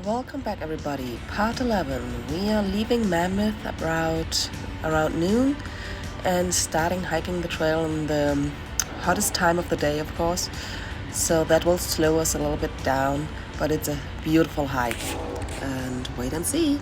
Welcome back, everybody. Part 11. We are leaving Mammoth around noon and starting hiking the trail in the hottest time of the day, of course. So that will slow us a little bit down, but it's a beautiful hike. And wait and see.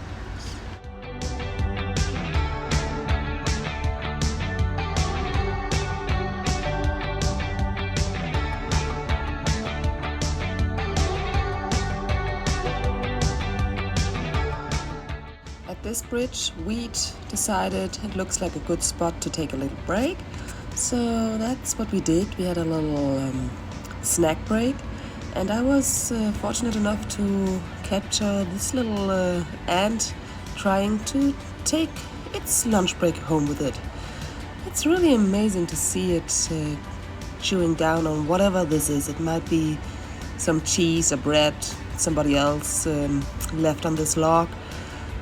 At this bridge, we'd decided it looks like a good spot to take a little break. So that's what we did. We had a little snack break, and I was fortunate enough to capture this little ant trying to take its lunch break home with it. It's really amazing to see it chewing down on whatever this is. It might be some cheese or bread somebody else left on this log,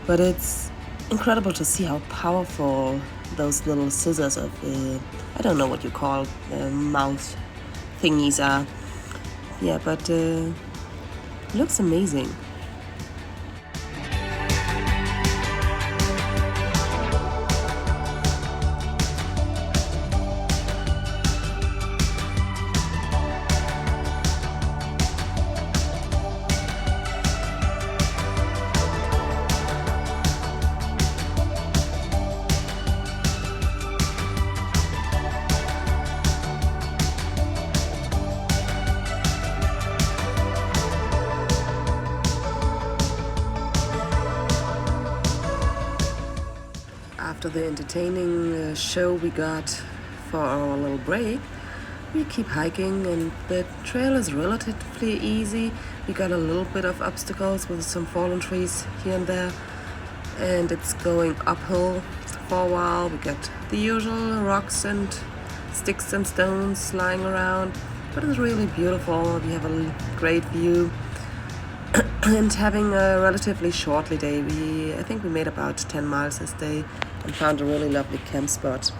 but it's incredible to see how powerful those little scissors of, I don't know what you call mouth thingies are. Yeah, but looks amazing. After the entertaining show we got for our little break, we keep hiking, and the trail is relatively easy. We got a little bit of obstacles with some fallen trees here and there, and it's going uphill for a while. We got the usual rocks and sticks and stones lying around, but it's really beautiful. We have a great view. And having a relatively shortly day, I think we made about 10 miles this day and found a really lovely camp spot.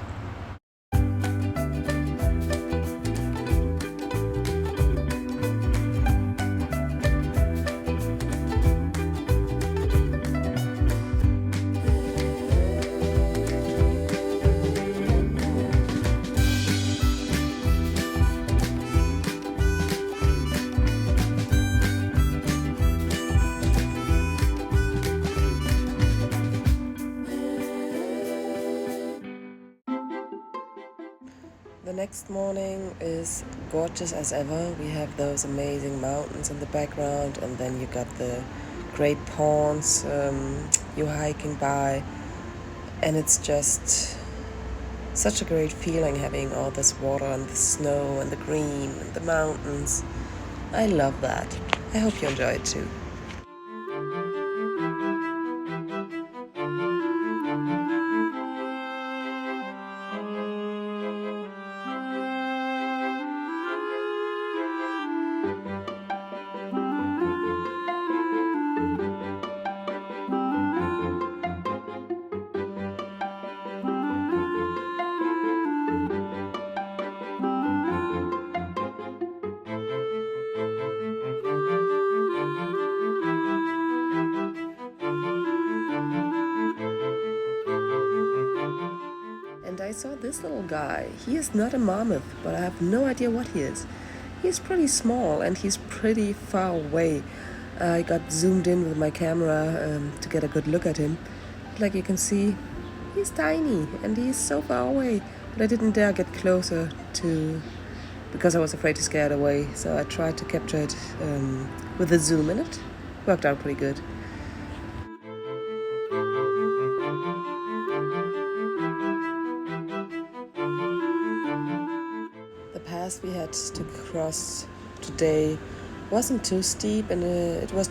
The next morning is gorgeous as ever. We have those amazing mountains in the background, and then you got the great ponds you're hiking by, and it's just such a great feeling having all this water and the snow and the green and the mountains. I love that. I hope you enjoy it too. And I saw this little guy. He is not a mammoth, but I have no idea what he is. He's pretty small and he's pretty far away. I got zoomed in with my camera to get a good look at him. Like you can see, he's tiny and he's so far away. But I didn't dare get closer because I was afraid to scare it away. So I tried to capture it with a zoom, and it worked out pretty good. The path we had to cross today wasn't too steep, and it was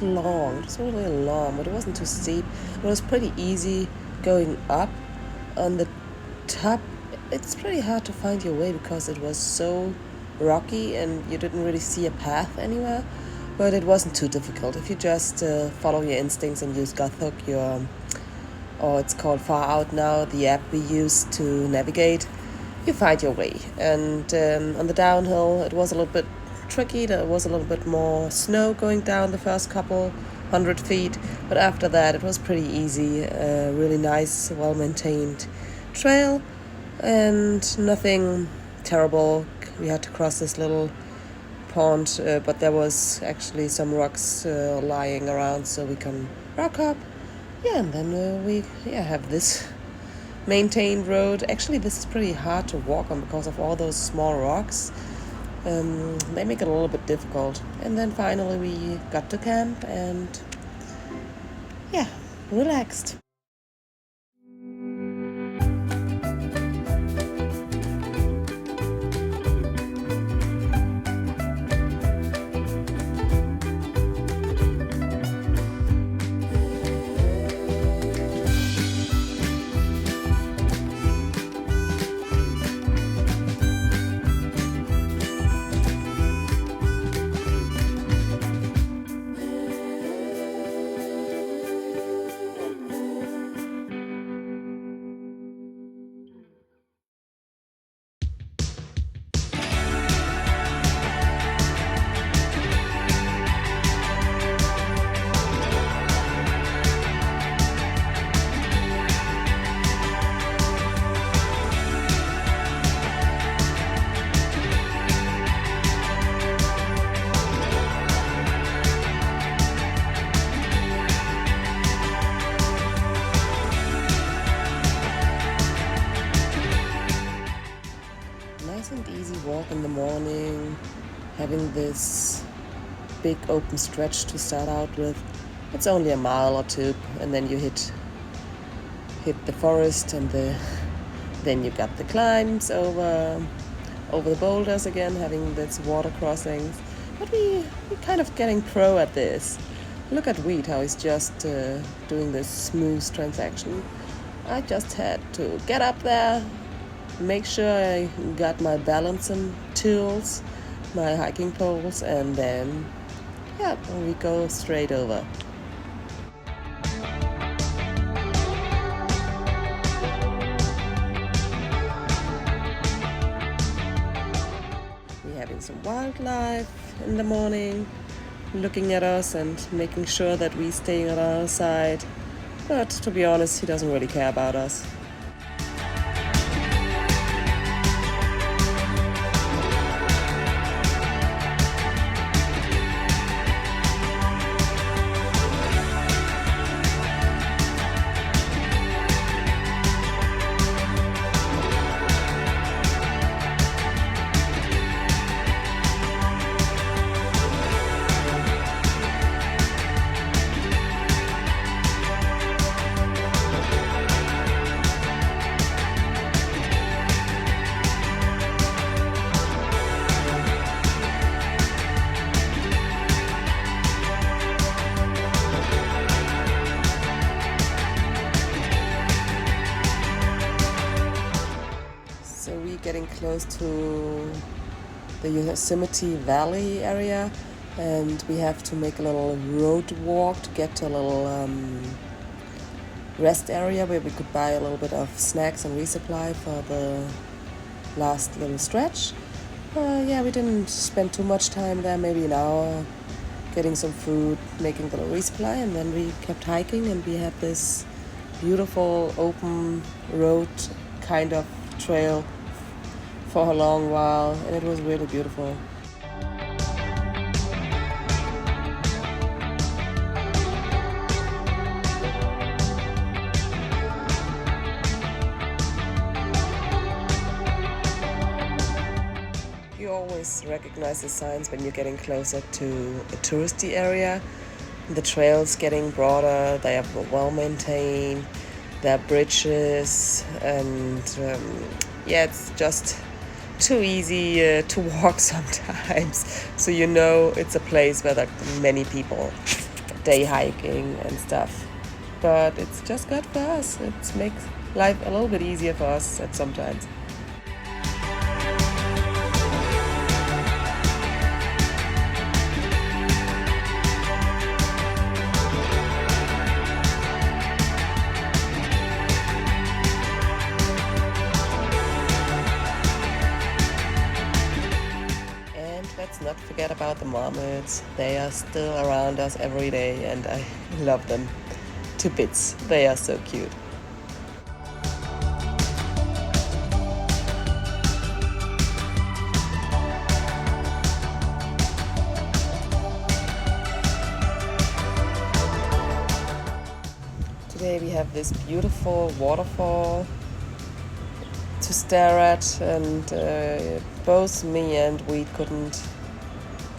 long. It was really long, but it wasn't too steep. It was pretty easy going up. On the top, it's pretty hard to find your way because it was so rocky and you didn't really see a path anywhere. But it wasn't too difficult if you just follow your instincts and use Guthook, or it's called Far Out now, the app we use to navigate. You find your way. And on the downhill, it was a little bit tricky. There was a little bit more snow going down the first couple 100 feet, but after that it was pretty easy. Really nice, well-maintained trail, and nothing terrible. We had to cross this little pond, but there was actually some rocks lying around, so we can rock up. Yeah, and then we have this maintained road. Actually, this is pretty hard to walk on because of all those small rocks. They make it a little bit difficult. And then finally we got to camp and relaxed. Nice and easy walk in the morning, having this big open stretch to start out with. It's only a mile or two, and then you hit the forest, and then you got the climbs over the boulders again, having this water crossings. But we kind of getting pro at this. Look at Wheat, how he's just doing this smooth transaction. I just had to get up there, make sure I got my balancing tools, my hiking poles, and then we go straight over. We're having some wildlife in the morning, looking at us and making sure that we stay on our side. But to be honest, he doesn't really care about us. Getting close to the Yosemite Valley area, and we have to make a little road walk to get to a little rest area where we could buy a little bit of snacks and resupply for the last little stretch. We didn't spend too much time there, maybe an hour getting some food, making the little resupply, and then we kept hiking, and we had this beautiful open road kind of trail for a long while, and it was really beautiful. You always recognize the signs when you're getting closer to a touristy area. The trails getting broader, they are well maintained, there are bridges, and it's just too easy to walk sometimes. So it's a place where there are many people day hiking and stuff. But it's just good for us. It makes life a little bit easier for us at sometimes. Let's not forget about the marmots. They are still around us every day, and I love them to bits. They are so cute. Today we have this beautiful waterfall to stare at, and both me and Wheat couldn't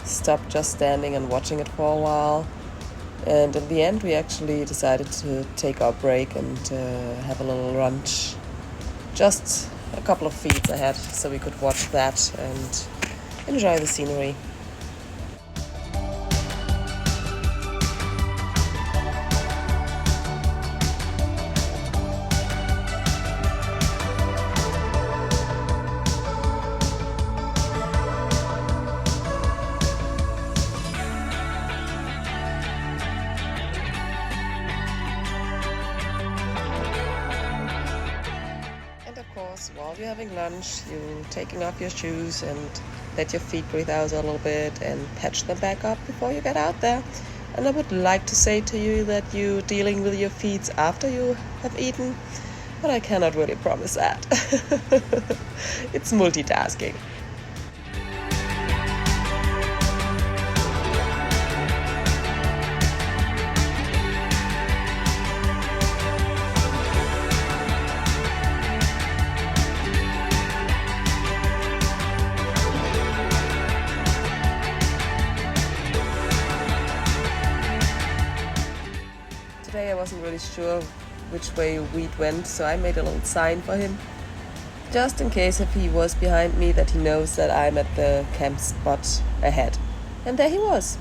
stop just standing and watching it for a while. And in the end we actually decided to take our break and have a little lunch just a couple of feet ahead, so we could watch that and enjoy the scenery. While you're having lunch, you're taking off your shoes and let your feet breathe out a little bit and patch them back up before you get out there. And I would like to say to you that you're dealing with your feet after you have eaten, but I cannot really promise that. It's multitasking. Today I wasn't really sure which way Wheat went, so I made a little sign for him, just in case if he was behind me that he knows that I'm at the camp spot ahead. And there he was.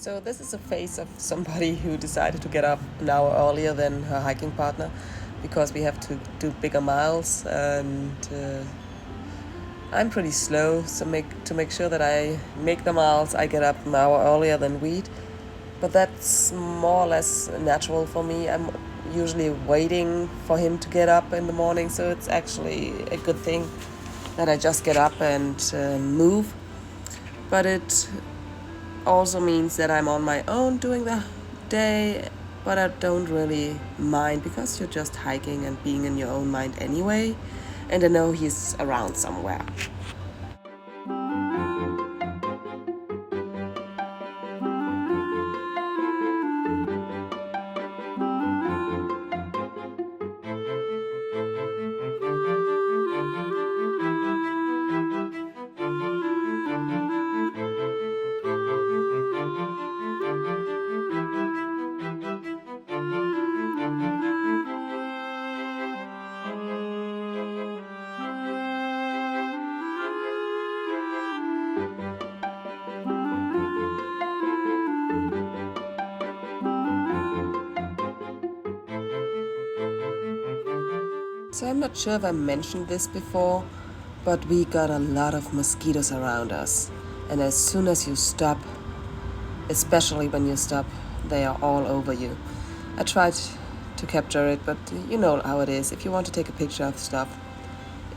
So this is a face of somebody who decided to get up an hour earlier than her hiking partner, because we have to do bigger miles, and I'm pretty slow, so to make sure that I make the miles, I get up an hour earlier than Wheat. But that's more or less natural for me. I'm usually waiting for him to get up in the morning, so it's actually a good thing that I just get up and move. But it also means that I'm on my own during the day, but I don't really mind because you're just hiking and being in your own mind anyway, and I know he's around somewhere. So I'm not sure if I mentioned this before, but we got a lot of mosquitoes around us. And as soon as you stop, especially when you stop, they are all over you. I tried to capture it, but you know how it is. If you want to take a picture of stuff,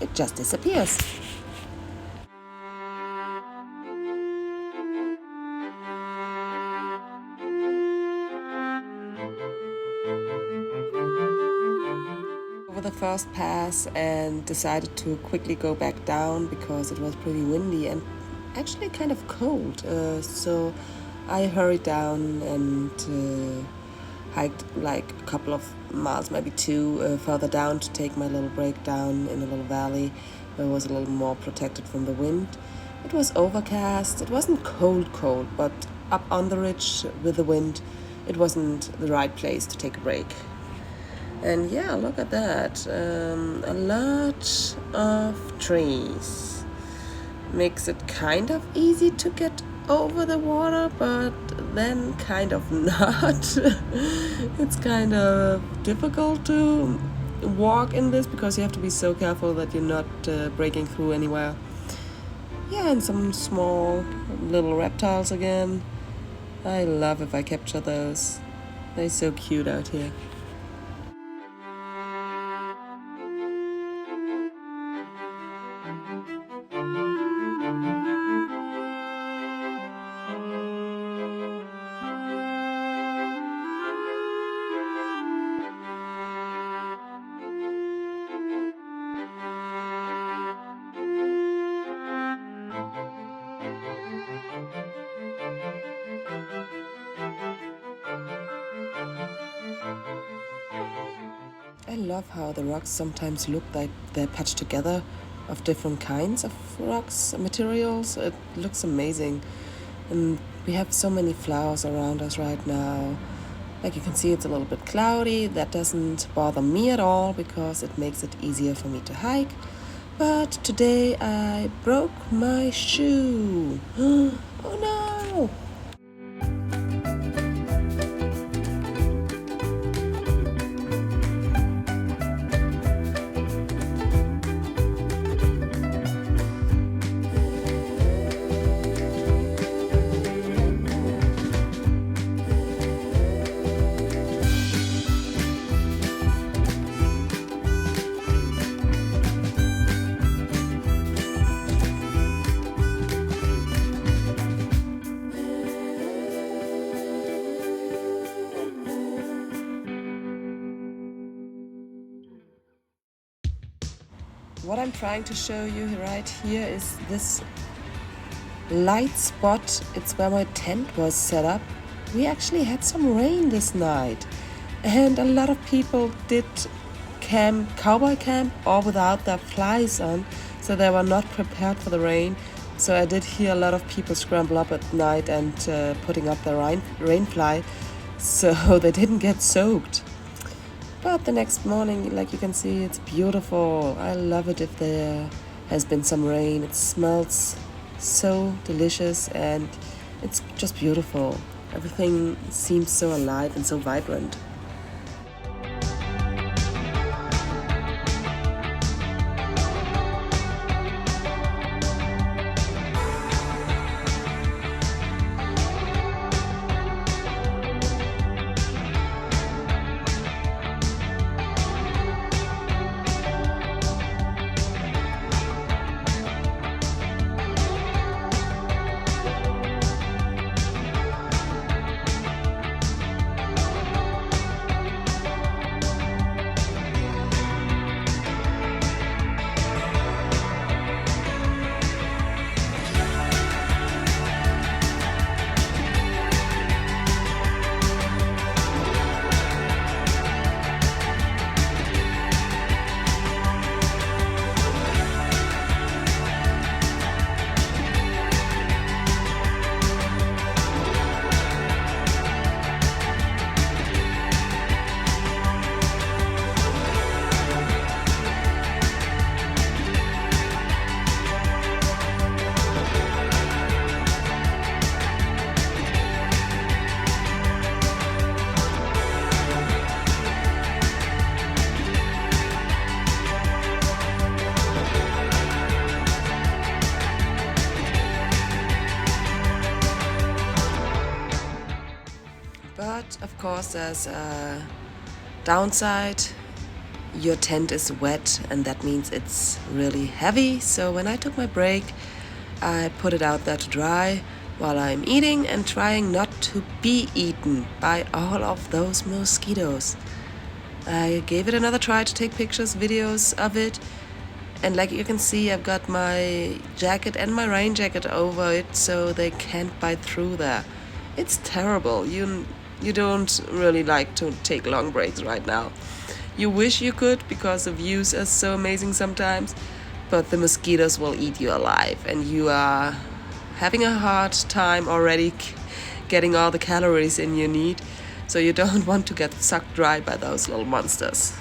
it just disappears. Over the first pass and decided to quickly go back down because it was pretty windy and actually kind of cold. So I hurried down and hiked like a couple of miles, maybe two, further down to take my little break down in a little valley where it was a little more protected from the wind. It was overcast. It wasn't cold, but up on the ridge with the wind, it wasn't the right place to take a break. And yeah, look at that. A lot of trees. Makes it kind of easy to get over the water, but then kind of not. It's kind of difficult to walk in this because you have to be so careful that you're not breaking through anywhere. Yeah, and some small little reptiles again. I love if I capture those. They're so cute out here. I love how the rocks sometimes look like they're patched together of different kinds of rocks, materials. It looks amazing. And we have so many flowers around us right now. Like you can see, it's a little bit cloudy. That doesn't bother me at all because it makes it easier for me to hike. But today I broke my shoe. Oh no! What I'm trying to show you right here is this light spot. It's where my tent was set up. We actually had some rain this night, and a lot of people did cowboy camp or without their flies on, so they were not prepared for the rain. So I did hear a lot of people scramble up at night and putting up their rain fly, so they didn't get soaked. But the next morning, like you can see, it's beautiful. I love it if there has been some rain. It smells so delicious and it's just beautiful. Everything seems so alive and so vibrant. But of course, there's a downside. Your tent is wet, and that means it's really heavy. So when I took my break, I put it out there to dry while I'm eating and trying not to be eaten by all of those mosquitoes. I gave it another try to take pictures, videos of it. And like you can see, I've got my jacket and my rain jacket over it so they can't bite through there. It's terrible. You don't really like to take long breaks right now. You wish you could because the views are so amazing sometimes, but the mosquitoes will eat you alive and you are having a hard time already getting all the calories in you need. so you don't want to get sucked dry by those little monsters.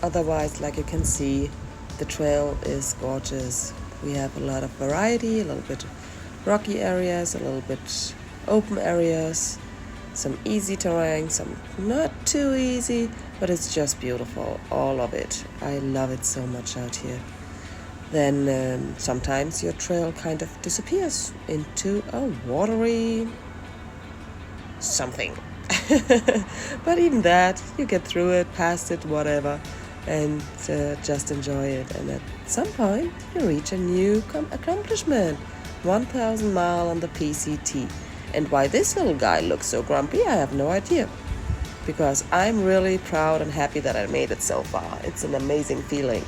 Otherwise, like you can see, the trail is gorgeous. We have a lot of variety, a little bit rocky areas, a little bit open areas, some easy terrain, some not too easy, but it's just beautiful, all of it. I love it so much out here. Then sometimes your trail kind of disappears into a watery something. But even that, you get through it, past it, whatever, and just enjoy it. And at some point, you reach a new accomplishment, 1,000 miles on the PCT. And why this little guy looks so grumpy, I have no idea. Because I'm really proud and happy that I made it so far. It's an amazing feeling.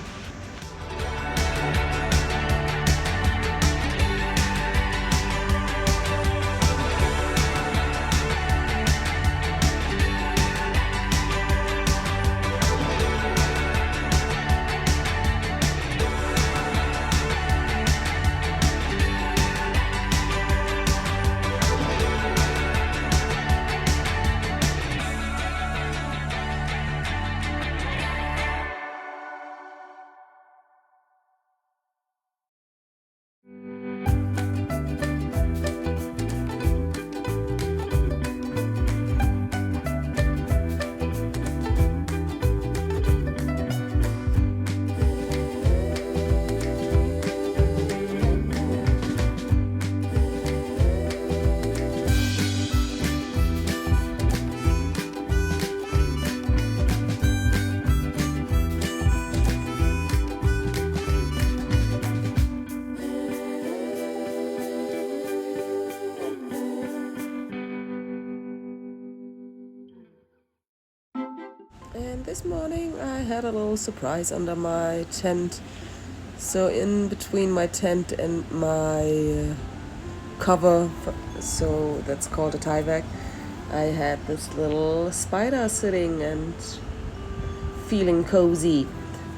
And this morning I had a little surprise under my tent. So in between my tent and my cover, so that's called a tie bag, I had this little spider sitting and feeling cozy.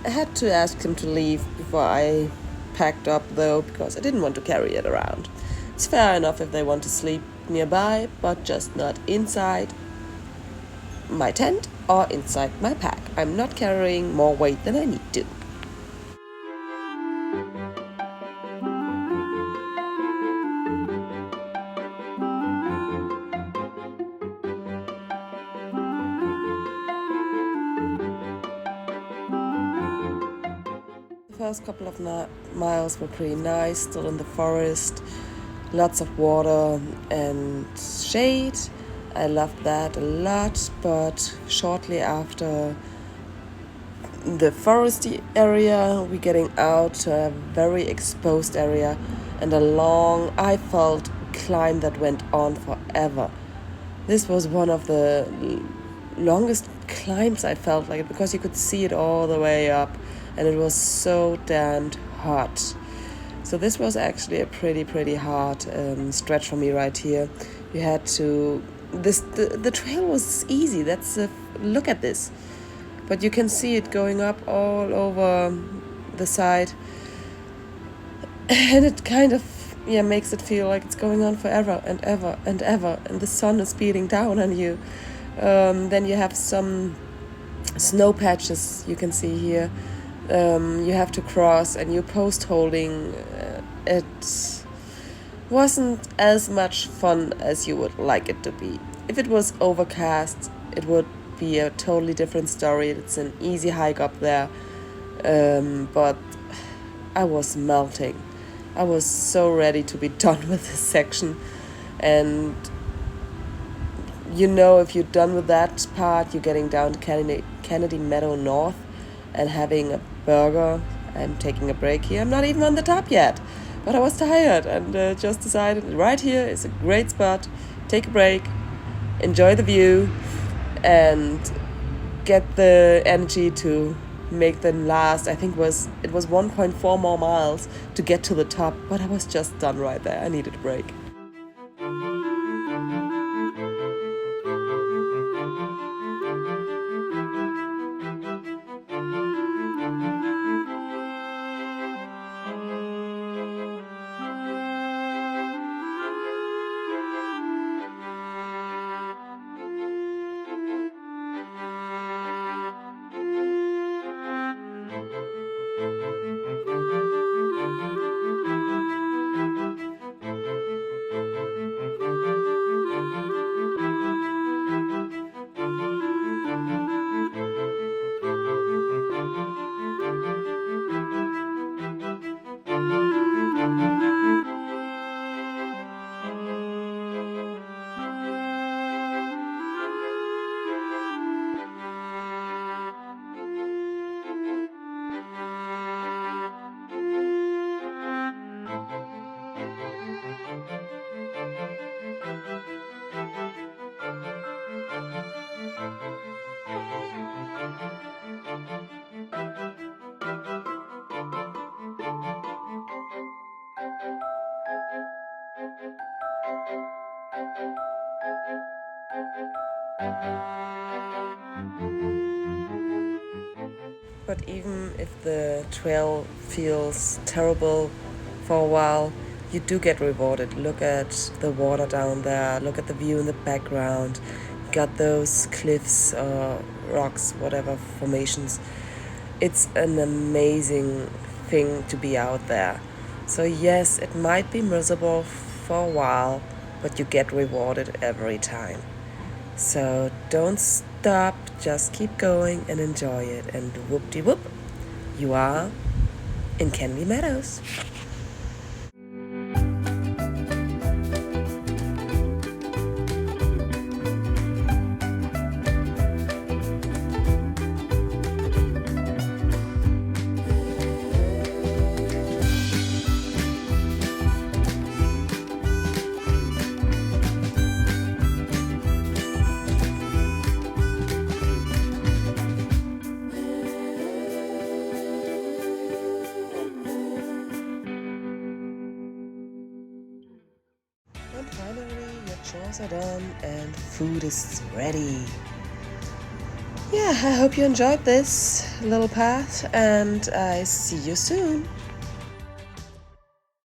I had to ask him to leave before I packed up though, because I didn't want to carry it around. It's fair enough if they want to sleep nearby, but just not inside my tent or inside my pack. I'm not carrying more weight than I need to. The first couple of miles were pretty nice, still in the forest, lots of water and shade. I loved that a lot, but shortly after the foresty area, we're getting out to a very exposed area and a long, I felt, climb that went on forever. This was one of the longest climbs I felt like, because you could see it all the way up and it was so damned hot. So this was actually a pretty hard stretch for me right here. You had to the trail was easy. Look at this, but you can see it going up all over the side, and it kind of makes it feel like it's going on forever and ever and ever, and the sun is beating down on you. Then you have some snow patches you can see here. You have to cross, and you're post holding. It wasn't as much fun as you would like it to be. If it was overcast, it would be a totally different story. It's an easy hike up there, but I was melting. I was so ready to be done with this section, and if you're done with that part, you're getting down to Kennedy Meadow North and having a burger. I'm taking a break here. I'm not even on the top yet, but I was tired and just decided right here is a great spot. Take a break, enjoy the view, and get the energy to make them last. I think it was 1.4 more miles to get to the top, but I was just done right there. I needed a break. But even if the trail feels terrible for a while, you do get rewarded. Look at the water down there, look at the view in the background. You got those cliffs or rocks, whatever formations. It's an amazing thing to be out there. So yes, it might be miserable for a while, but you get rewarded every time. So don't stop, just keep going and enjoy it. And whoop-de-whoop, you are in Kennedy Meadows. And finally, your chores are done and food is ready. Yeah, I hope you enjoyed this little path, and I see you soon.